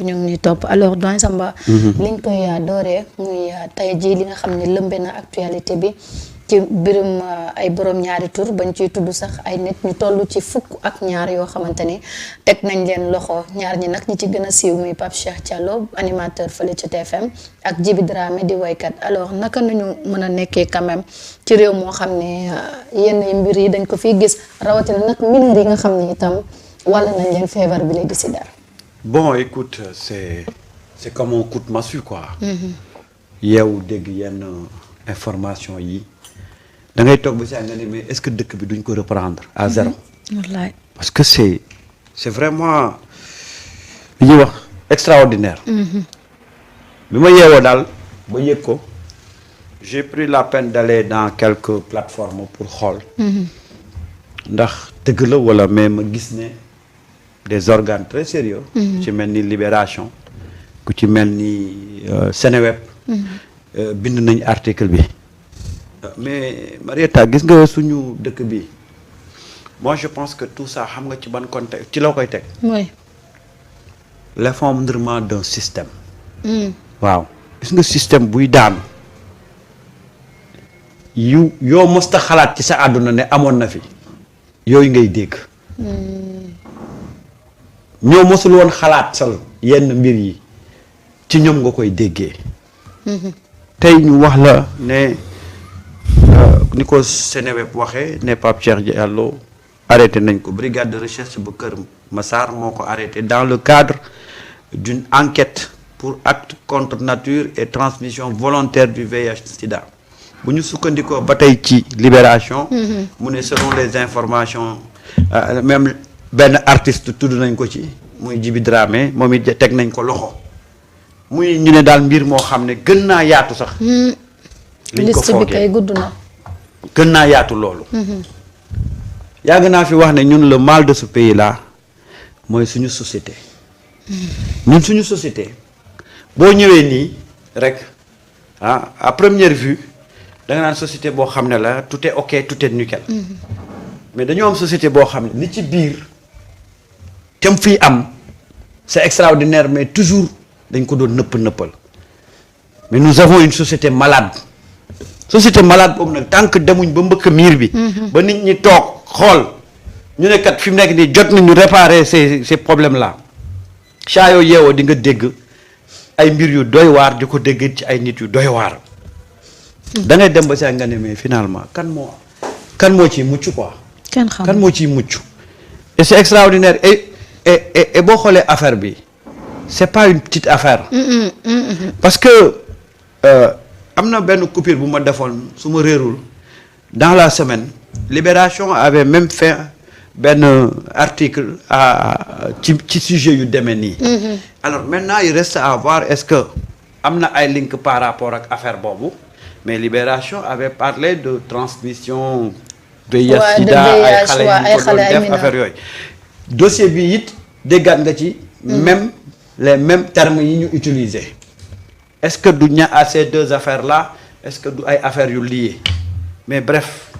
ñëpp ñu ngi ñuy topp alors Doyen Samba. liñ koy dooree muy tey jii li nga xam ne lëmbe na actualité bi ci birum ay borom ñaari tur bañ ciy tudd sax ay nit ñu toll ci fukk ak ñaar yoo xamante ni teg nañ leen loxo ñaar ñi nag ñi ci gën a siiw muy Pape Cheikh Diallo animateur fële ci TFM ak Djiby Dramé di woykat alors naka nañu mën a nekkee quand même ci réew moo xam ne yenn mbir yi dañ ko fiy gis rawatina nag mineur yi nga xam ne itam wala nañ leen feebar bi léegi sida. Bon écoute c'est comme un coup de massue quoi. yow dégg yenn information yi da ngay toog ba si nga ne mais est-ce que dëkk bi duñ ko reprendre à zéro. wallaay parce que c'est vraiment li ñuy wax extraordinaire. bi ma yeewoo daal ba yëg ko j'ai pris la peine d'aller dans quelques plateformes pour xool. ndax dëgg la wala mais ma gis ne des organes très sérieux ku ci mel ni Libération ku ci mel ni Seneweb bind nañ article bi mais Marietta gis nga suñu dëkk bi moi je pense que tout ça xam nga ci ban contexte ci la koy teg. oui. l'effondrement d'un système. waaw gis nga système buy daanu yoo mosta xalaat ci sa àdduna ne amoon na fi yooyu ngay dégg. ñoo mosul woon xalaat sal yenn mbir yi ci ñoom nga koy déggee. tey ñu wax la ne ni ko Seneweb waxee ne Pape Cheikh Diallo arrêté nañ ko brigade de recherche bu Kër Massar moo ko arrêté dans le cadre d'une enquête pour acte contre nature et transmission volontaire du VIH/Sida bu ñu sukkandikoo ba tey ci Libération. mu ne selon les informations même benn artiste tudd nañ ko ci muy Djiby Dramé moom it teg nañ ko loxo muy ñu ne daal mbir moo xam ne gën naa yaatu sax. liñ ko liste bi kay gudd na. gën naa yaatu loolu. yàgg naa fi wax ne ñun le mal de ce pays là mooy suñu société. ñun suñu société boo ñëwee nii rek à première vue da nga naan société boo xam ne la tout est ok tout est nickel. mais dañoo am société boo xam ne li ci biir tem fii am c'est extraordinaire mais toujours dañ ko doon nëppal mais nous avons une société malade. société malade boobu nag tant que demuñ ba mbëkk miir bi. ba nit ñi toog xool ñu ne kat fi mu nekk nii jot nañu réparer ces problèmes là saa yoo yeewoo di nga dégg ay mbir yu doy waar di ko dégg ci ay nit yu doy waar. da ngay dem ba saa nga ne mais finalement kan moo ciy mucc quoi. kan moo ciy mucc. et c'est extraordinaire et boo xoolee affaire bi c'est pas une petite affaire. parce que. am na benn coupure bu ma defoon su ma réerul dans la semaine Libération avait même fait benn article ci sujet yu demee nii. alors maintenant il reste à voir est-ce que am na ay link par rapport ak affaire boobu mais Libération avait parlé de transmission VIH/Sida ay xale yi ko doon def affaire yooyu dossier bi it déggaat nga ci même les mêmes termes yi ñu utiliser est-ce que du ña à ces deux affaires là est-ce que du ay affaires yu liées mais bref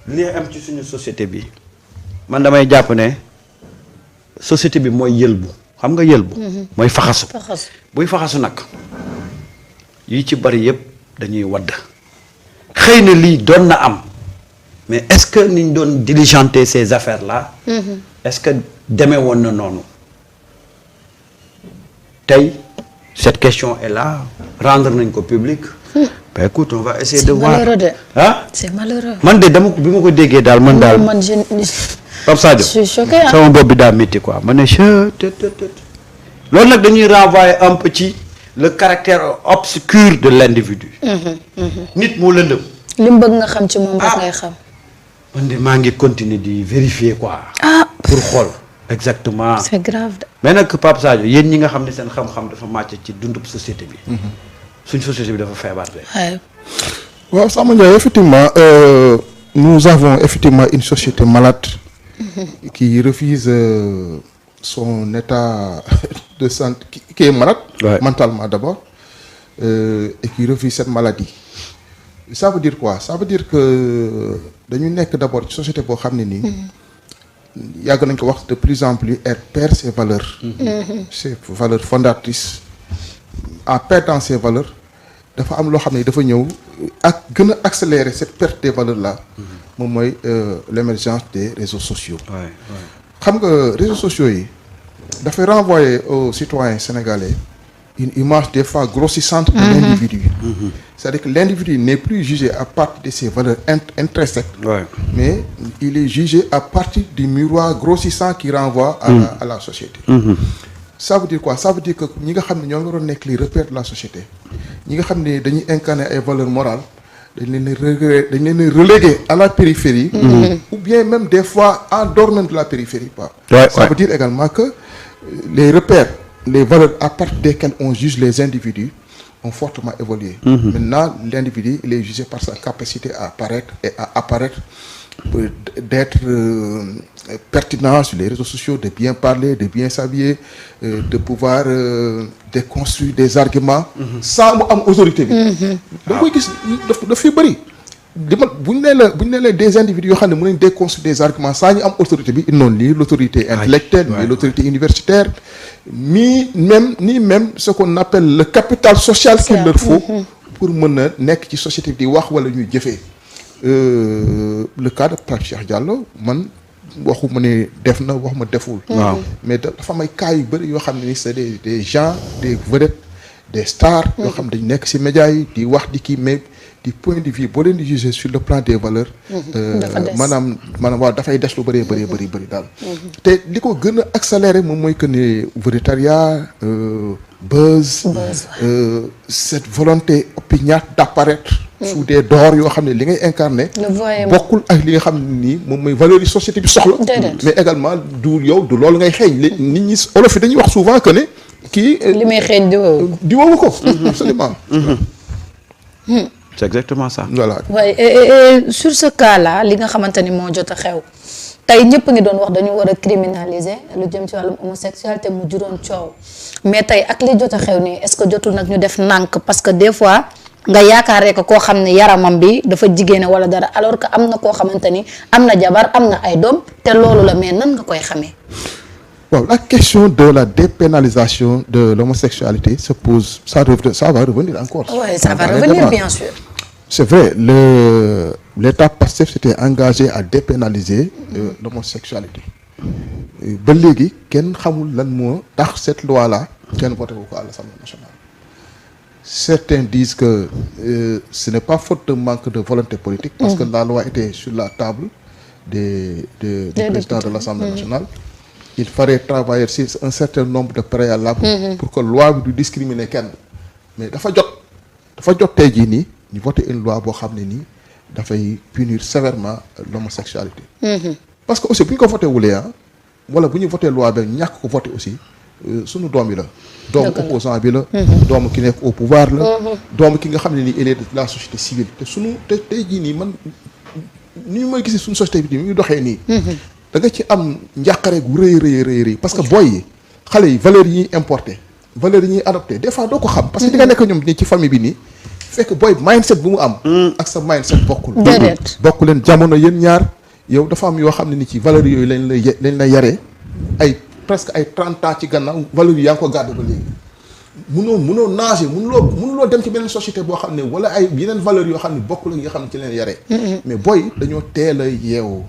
li am ci suñu société bi man damay jàpp ne société bi mooy yëlbu xam nga yëlbu mooy faxasu buy faxasu nag yi ci bari yëpp dañuy wadd xëy na lii doon na am mais est-ce que niñ doon diligenter ces affaires là est-ce que demee woon na noonu tey cette question est là rendre nañ ko public. ben écoute on va essayer de voir c'est malheureux. man de dama bi ma ko déggee daal man daal Pape Sadio je suis choqué sama bopp bi daa métti quoi ma ne loolu nag dañuy renvoyer un peu ci le caractère obscur de l'individu. nit moo lëndëm. li mu bëgg nga xam ci moom rek ngay xam. man de maa ngi continuer di vérifier quoi. pour xool. exactement c'est grave. mais nag Pape Sadio yéen ñi nga xam ne seen xam-xam dafa màcc ci dundub société bi. suñ société bi dafa feebar de. waaw Samba Ndiaye effectivement nous avons effectivement une société malade. qui refuse son état de santé qui est malade. mentalement d'abord et qui refuse cette maladie. ça veut dire quoi ça veut dire que dañu nekk d'abord ci société boo xam ne nii. yàgg nañ ko wax de plus en plus elle perd ses valeurs. Ses valeurs fondatrices. En perdant ses valeurs dafa am loo xam ne dafa ñëw ak gën a accélérer cette perte des valeurs là. moom mooy l'émergence des réseaux sociaux. xam nga réseaux sociaux yi dafay renvoyer aux citoyens sénégalais une image des fois grossissante de l'individu. C'est-à-dire que l'individu n'est plus jugé à partir de ses valeurs intrinsèques, mais il est jugé à partir du miroir grossissant qui renvoie à la société. Ça veut dire quoi? Ça veut dire que ñi nga xam ne ñoo ngi doon nekk les repères de la société, ñi nga xam ne dañuy incarner ay valeurs morales, dañ leen a reléguer à la périphérie, ou bien même des fois en dehors même de la périphérie. Ça veut dire également que les repères, les valeurs à partir desquelles on juge les individus ont fortement évolué. Maintenant, l'individu, il est jugé par sa capacité à apparaître et à apparaître, d'être pertinent sur les réseaux sociaux, de bien parler, de bien s'habiller, de pouvoir déconstruire des arguments sans mu am autorité bi. da koy gis daf fi bëri. bu ñu nee la des individus yoo xam ne mën nañ déconstruire des arguments sans ñu am autorité bi, ils n'ont ni l'autorité intellectuelle, ni l'autorité universitaire, ni même ce qu'on appelle le capital social qu'il leur faut pour mën a nekk ci société bi di wax wala ñuy jëfee. Le cas de Pape Cheikh Diallo, man waxuma ne def na waxuma deful. Mais dafa am ay cas yu bëri yoo xam ne ni c'est des gens, des vedettes, des stars yoo xam ne dañ nekk ci médias yi di wax di kii, mais du point de vue boo leen di juger sur le plan des valeurs. maanaam waaw dafay des lu bëri daal. te li ko gën a accélérer moom mooy que ne vedettariat, buzz, cette volonté opiniâtre d'apparaître sous des dehors yoo xam ne li ngay incarné bokkul ak li nga xam ne nii moom mooy valeurs yi société bi soxla. mais également du loolu ngay xeeñ nit ñi olof yi dañuy wax souvent que ne kii li may xeeñ di woowu ko absolument. C'est exactement ça. Voilà. et sur ce cas là li nga xamante ni moo jot a xew tey ñëpp ngi doon wax dañu war a criminaliser lu jëm ci wàllum homosexualité mu juróon coow mais tey ak li jot a xew nii est-ce que jotul nag ñu def nànk, parce que des fois nga yaakaaree ko koo xam ne yaramam bi dafa jigéene wala dara, alors que am na koo xamante ni am na jabar am na ay doom te loolu la, mais nan nga koy xamee. Bon, la question de la dépénalisation de l'homosexualité se pose, ça va revenir encore. Oui, ça va revenir, bien sûr. C'est vrai, l'État Pastef s'était engagé à dépénaliser l'homosexualité. Ba léegi kenn xamul lan moo tax cette loi-là kenn voté wu ko à l'Assemblée nationale. Certains disent que ce n'est pas faute de manque de volonté politique, parce que la loi était sur la table du président de l'Assemblée nationale. Il fallait travailler sur un certain nombre de préalables pour que loi bi du discriminer kenn, mais dafa jot tey jii nii ñu voter une loi boo xam ne nii dafay punir sévèrement l'homosexualité. Parce que aussi bu ñu ko voté wulee wala bu ñu voté loi ba ñàkk ko voté aussi sunu doom yi la. doomu opposant bi la. doomu ki nekk au pouvoir la. doomu ki nga xam ne nii il est de la société civile. te tey jii nii man ni ñu may gisee suñu société bi muy doxee nii. da nga ci am njàqare gu rëy parce que booy yi xale yi valeurs yi ñuy importé valeurs yi ñuy adopté des fois doo ko xam, parce que di nga nekk ñoom nii ci famille bi nii fekk booy mindset bu mu am ak sa mindset bokkul leen jamono yéen ñaar. yow dafa am yoo xam ne ni ci valeurs yooyu lañ la yaree ay presque ay 30 ans ci gannaaw valeurs yi yaa ngi ko gàddu ba léegi munoo nager munuloo dem ci beneen société boo xam ne wala ay yeneen valeurs yoo xam ne bokkul ak yi nga xam ne ci leen yaree. mais booy dañoo teel a yeewu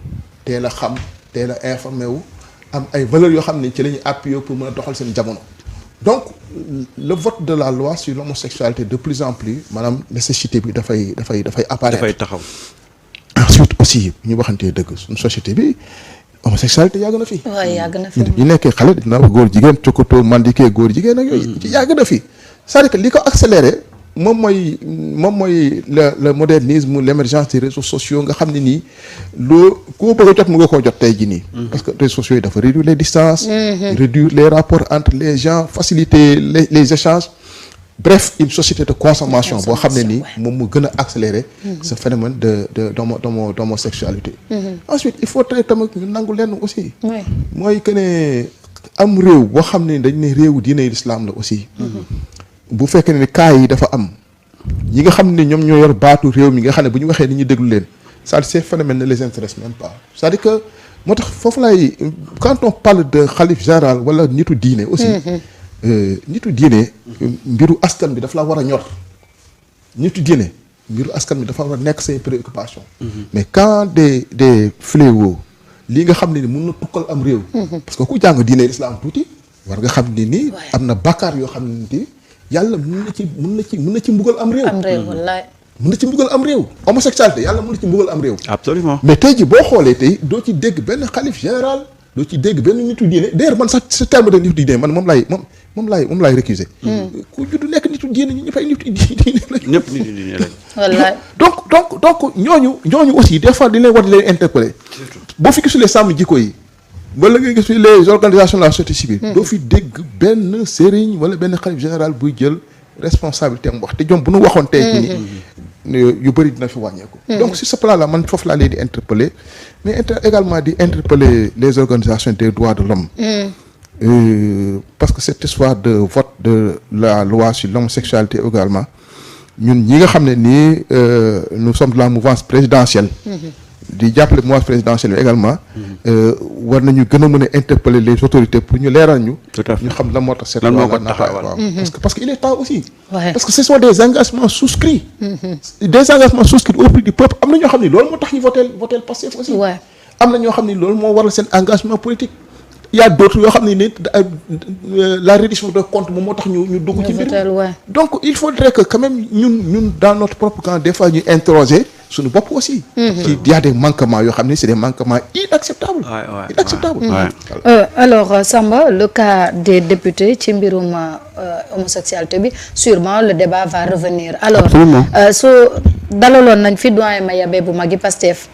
teel a xam teel a informé wu am ay valeurs yoo xam ne ci la ñuy appuyer pour mën a doxal seen jamono. Donc le vote de la loi sur l'homosexualité de plus en plus maanaam nécessité bi dafay apparaître. dafay taxaw. Ensuite aussi ñu waxantee dëgg suñu société bi homosexualité yàgg na fi. waaw yàgg na fi ñu nekkee xale dina góor jigéen cokoto mandikee góor jigéen ak yooyu. ci yàgg na fi c'est-à-dire que li ko accéléré moom mooy le modernisme, l'émergence des réseaux sociaux nga xam ne nii loo koo bëgg a jot mu nga koo jot tey jii nii. parce que réseaux sociaux yi dafa réduire les distances. réduire les rapports entre les gens, faciliter les échanges. Bref, une société de consommation boo xam ne nii moom mu gën a accélérer ce phénomène d'homosexualité. Ensuite il faut traiter tamit ñu nangu lenn aussi. mooy que ne am réew boo xam ne dañ ne réewu diine l'islam la aussi. bu fekkee ne cas yi dafa am ñi nga xam ne ñoom ñoo yor baatu réew mi nga xam ne bu ñu waxee ni ñu déglu leen c'est-à-dire ces phénomènes ne les intéressent même pas. C'est-à-dire que moo tax foofu laay quand on parle de xalif général wala nitu diine aussi nitu diine mbiru askan bi dafa la war a ñor nitu diine mbiru askan bi dafa war a nekk say préoccupation mais quand des fléaux lii nga xam ne ni mun na tukkal am réew parce que ku jàng diine l'islam tuuti war nga xam ne nii am na bakkaar yoo xam ne ni yàlla mun na ci mbugal am réew wallaay mun na ci mbugal am réew homosexualité yàlla mun na ci mbugal am réew absolument mais tey ji boo xoolee tey doo ci dégg benn xalif général doo ci dégg benn nitu diine d'ailleurs man sax ce terme de nitu diine man moom laay récuser ku juddu nekk nitu diine ñu ñëpp ay nitu diine lañ ñëpp nitu diine lañ wallaay donc ñooñu aussi des fois di leen war di leen interpeller boo fi gisulee sàmm jikko yi wala nga gis les organisations de la société civile doo fi dégg benn sëriñ wala benn xalif général buy jël responsabilité am wax te ñoom bu nu waxoon tey jii ni yu bëri dina fi wàññeeku donc sur ce plan là man foofu laa leen di interpeller mais également di interpeller les organisations des droits de l'homme parce que cette histoire de vote de la loi sur l'homosexualité également ñun ñi nga xam ne nii nous sommes de la mouvance présidentielle di jàppale mouvance présidentielle bi également war nañu gën a mën a interpeller les autorités pour ñu leeral ñu ñu xam lan moo tax cette loi waaw parce que il est temps aussi parce que ce sont des engagements souscrits au prix du peuple am na ñoo xam ne loolu moo tax ñu voter Pastef aussi am na ñoo xam ne loolu moo waral seen engagement politique il y a d'autres yoo xam ne ni la reddition de compte moom moo tax ñu dugg ci mbir donc il faudrait que quand même ñun dans notre propre camp des fois ñu interroger suñu bopp aussi il y a des manquements yoo xam ne c'est des manquements inacceptables alors Samba le cas des députés ci mbirum homosexualité bi sûrement le débat va revenir alors soo dalaloon nañ fi doyen Mayabé bu magi Pastef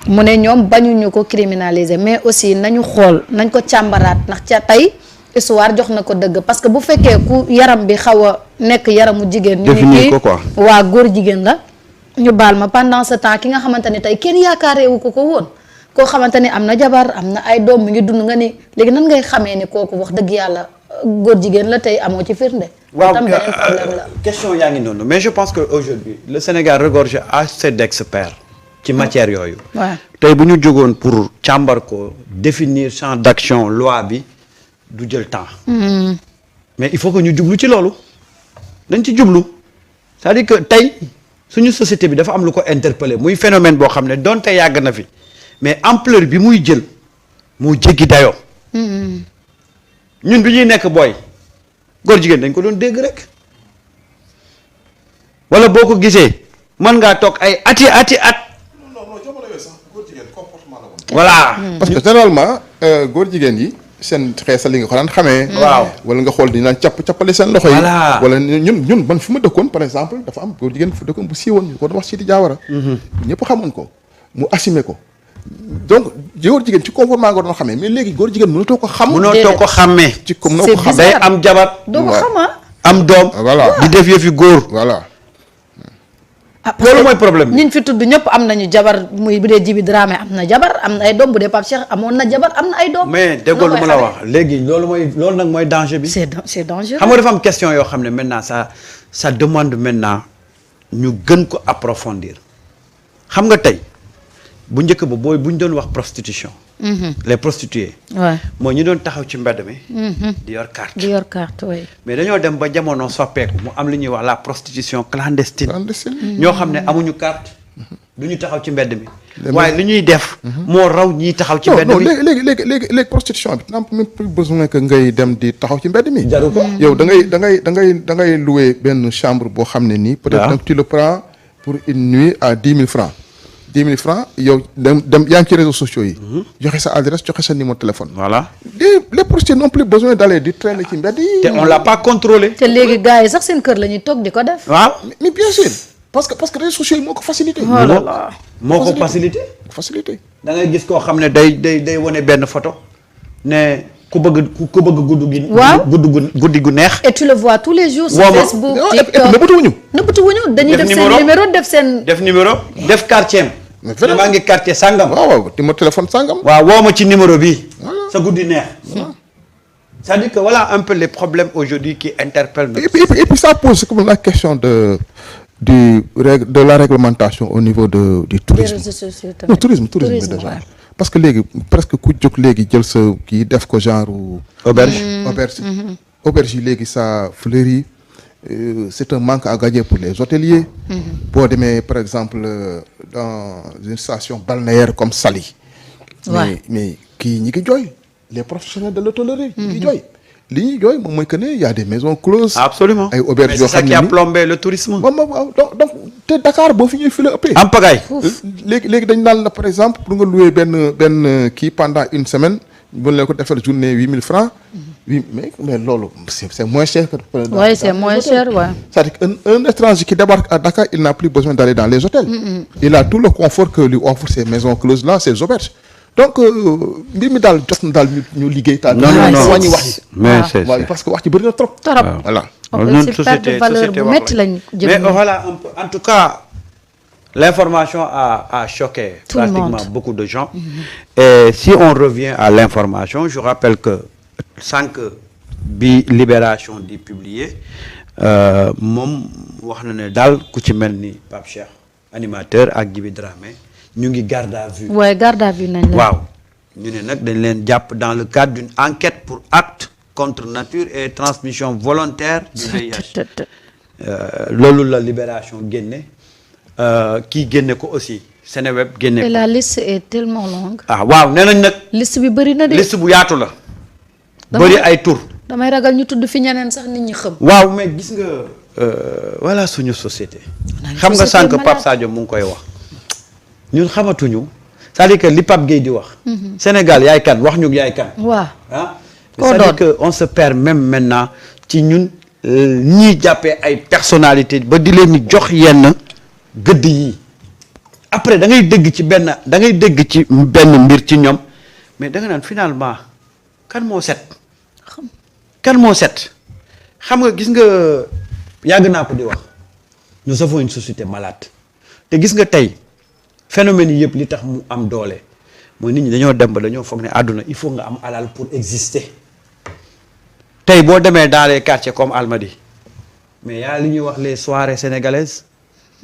mu ne ñoom bañuñu ko criminaliser mais aussi nañu xool nañ ko càmbaraat ndax ca tey histoire jox na ko dëgg parce que bu fekkee ku yaram bi xaw a nekk yaramu jigéen ñu ni kii waa góor jigéen la ñu baal ma pendant ce temps ki nga xamante ne tey kenn yaakaareewu ko woon koo xamante ni am na jabar am na ay doom mi ngi dund nga ni léegi nan ngay xamee ni kooku wax dëgg yàlla góor jigéen la tey amoo ci firnde waaw tam beneen problème la question yaa ngi noonu mais je pense que aujourd'hui le Sénégal regorge assez d'experts ci matière yooyu tey bu ñu jógoon pour càmbar ko définir champ d'action loi bi du jël temps mais il faut que ñu jublu ci loolu dañ ci jublu c'est-à-dire que tey suñu société bi dafa am lu ko interpeller muy phénomène boo xam ne donte yàgg na fi mais ampleur bi muy jël moo jéggi dayoo ñun bi ñuy nekk booy góor jigéen dañ ko doon dégg rek wala boo ko gisee mën ngaa toog ay ati at voilà parce que généralement góor jigéen yi seen xeesal li nga ko daan xamee waaw wala nga xool di naan cappale seen loxo yi wala ñun man fi ma dëkkoon par exemple dafa am góor jigéen fu dëkkoon bu siiwoon ñu ko doon wax Sidi Diawara ñëpp xamoon ko mu assumé ko donc góor jigéen ci comportement nga doon xamee mais léegi góor jigéen mënatoo ko xam mënatoo ko xàmmee ci comme noo ko xam day am jabar doo ko xama am doom voilà di def yëfi góor voilà loolu mooy problème bi ñiñ fi tudd ñëpp am nañu jabar muy bu dee Djiby Dramé am na jabar am na ay doom bu dee Pape Cheikh amoon na jabar am na ay doom mais déggoo lu ma la wax léegi loolu nag mooy danger bi c'est dangereux xam nga dafa am question yoo xam ne maintenant ça demande maintenant ñu gën ko approfondir xam nga tey bu njëkk ba bu ñu doon wax prostitution les prostituées mooy ñu doon taxaw ci mbedd mi di yor carte oui mais dañoo dem ba jamono soppeeku mu am li ñuy wax la prostitution clandestine ñoo xam ne amuñu carte du ñu taxaw ci mbedd mi waaye li ñuy def moo raw ñiy taxaw ci mbedd mi léegi prostitution bi n'a même plus besoin que ngay dem di taxaw ci mbedd mi jaru ko yow da ngay louer benn chambre boo xam ne nii peut-être donc tu le prends pour une nuit à 10 000 francs 10 000 francs yow dem yaa ngi ci réseaux sociaux yi joxe sa adresse joxe sa numéro de téléphone voilà les prostituées n'ont plus besoin d'aller di traîner ci mbedd yi te on l'a pas contrôlé te léegi gars yi sax seen kër la ñuy toog di ko def waaw mais bien sûr parce que réseaux sociaux yi moo ko facilité moo ko facilité da ngay gis koo xam ne day wane benn photo ne ku bëgg guddi gi waaw guddi gu neex et tu le vois tous les jours sur Facebook TikTok nëbbatuwuñu dañuy def seen numéro def numéro def quartier am ne maa ngi quartier sàngam waaw numéro téléphone sàngam waaw woo ma ci numéro bi sa guddi neex c'est-à-dire que voilà un peu les problèmes aujourd'hui qui interpellent et puis ça pose comme la question de la réglementation au niveau du tourisme. Des réseaux sociaux non tourisme déjà parce que léegi presque ku jóg léegi jël sa kii def ko genre auberge. auberge yi léegi ça fleurit. C'est un manque à gagner pour les hôteliers. Boo demee par exemple dans une station balnéaire comme Saly. mais kii ñi ngi jooy les professionnels de l'hôtellerie ñi ngi jooy. li ñuy jooy moom mooy que ne y a des maisons closes. Absolument. ay auberges yoo xam ne c'est ça qui a plombé le tourisme. waaw donc te Dakar boo fi ñuy fi la ëppee. en pagaille. léegi dañ naan la par exemple pour nga louer benn kii pendant une semaine bu leen ko defal journée 8 000 francs. oui mais loolu c'est moins cher que. oui c'est moins cher waaw. c'est-à-dire un étranger qui débarque à Dakar il n'a plus besoin d'aller dans les hôtels. Il a tout le confort que lui offrent ces maisons closes là ces auberges. donc mbir mi daal jot na daal ñu liggéey. non wàññi wax yi. mais c'est parce que wax ci bëri na trop. voilà. si perte de valeur bu métti lañ jëm. mais voilà en tout cas l'information a choqué tout pratiquement beaucoup de gens. Et si on revient à l'information je rappelle que sànq bi Libération di publier moom wax na ne daal ku ci mel ni Pape Cheikh animateur ak Djiby Dramé ñu ngi garde à vue. waaye garde à vue nañ la. waaw ñu ne nag dañ leen jàpp dans le cadre d'une enquête pour acte contre nature et transmission volontaire du VIH. loolu la Libération génne kii génne ko aussi Seneweb génne ko. et la liste est tellement longue. ah waaw nee nañ nag. liste bi bëri na de. liste bu yaatu la. bëri ay tur. damay ragal ñu tudd fi ñeneen sax nit ñi xam. waaw mais gis nga voilà suñu société. xam nga sànq Pape Sadio mu ngi koy wax. ñun xamatuñu c'est-à-dire que li Pape Gueye di wax. Sénégal yaay kan wax ñu yaay kan. waaw ah c'est-à-dire que on se perd même maintenant ci ñun ñii jàppee ay personnalité ba di leen di jox yenn gëdd yi après da ngay dégg ci benn mbir ci ñoom mais da nga naan finalement kan moo set. kan moo set xam nga gis nga yàgg naa ko di wax nous avons une société malade te gis nga tey. phénomène yi yëpp li tax mu am doole mooy nit ñi dañoo dem ba dañoo foog ne àdduna il faut nga am alal pour exister tey boo demee dans les quartiers comme Almadies mais yaa li ñuy wax les soirées sénégalaises.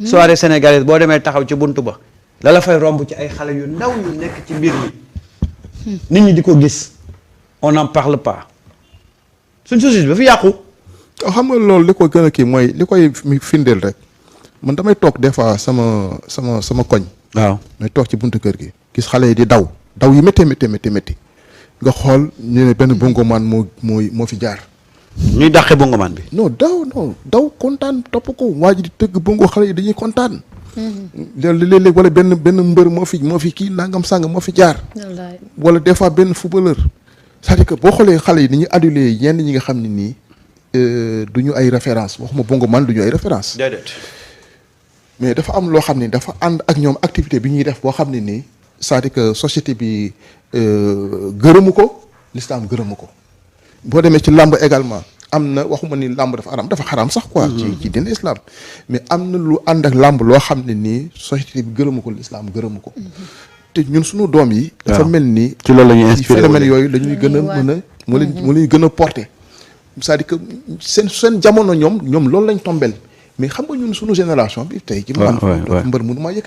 soirées sénégalaises boo demee taxaw ci buntu ba la fay romb ci ay xale yu ndaw yu nekk ci mbir mi. nit ñi di ko gis on n'en parle pas suñ société bi dafa yàqu. xam nga loolu li ko gën a kii mooy li koy firndeel rek man damay toog des fois sama koñ. waaw may toog ci buntu kër gi gis xale yi di daw yi métti nga xool ñu ne benn bongoman moo fi jaar. ñuy dàqe bongoman bi. non daw kontaan topp ko waa ji di tëgg bongo xale yi dañuy kontaan. léeg-léeg wala benn mbër moo fi kii nangam sàng moo fi jaar. wala des fois benn footballeur. c'est-à-dire que boo xoolee xale yi ni ñu adulé yenn ñi nga xam ne nii du ñu ay référence waxuma bongoman du ñu ay référence. déedéet. mais dafa am loo xam ne dafa ànd ak ñoom activité bi ñuy def boo xam ne nii c'est-à-dire que société bi gërëmu ko l'islam gërëmu ko boo demee ci làmb également am na waxuma ni làmb dafa xaram sax quoi. ci dina islam mais am na lu ànd ak làmb loo xam ne nii société bi gërëmu ko l'islam gërëmu ko. te ñun suñu doom yi. dafa mel ni. ci loolu la ñuy inspiré phénomène yooyu la ñuy gën a mën a. moo leen gën a porté c'est-à-dire que seen jamono ñoom loolu lañ tombel mais xam nga ñun suñu génération bi tey ci man mbër mënu maa yëkkati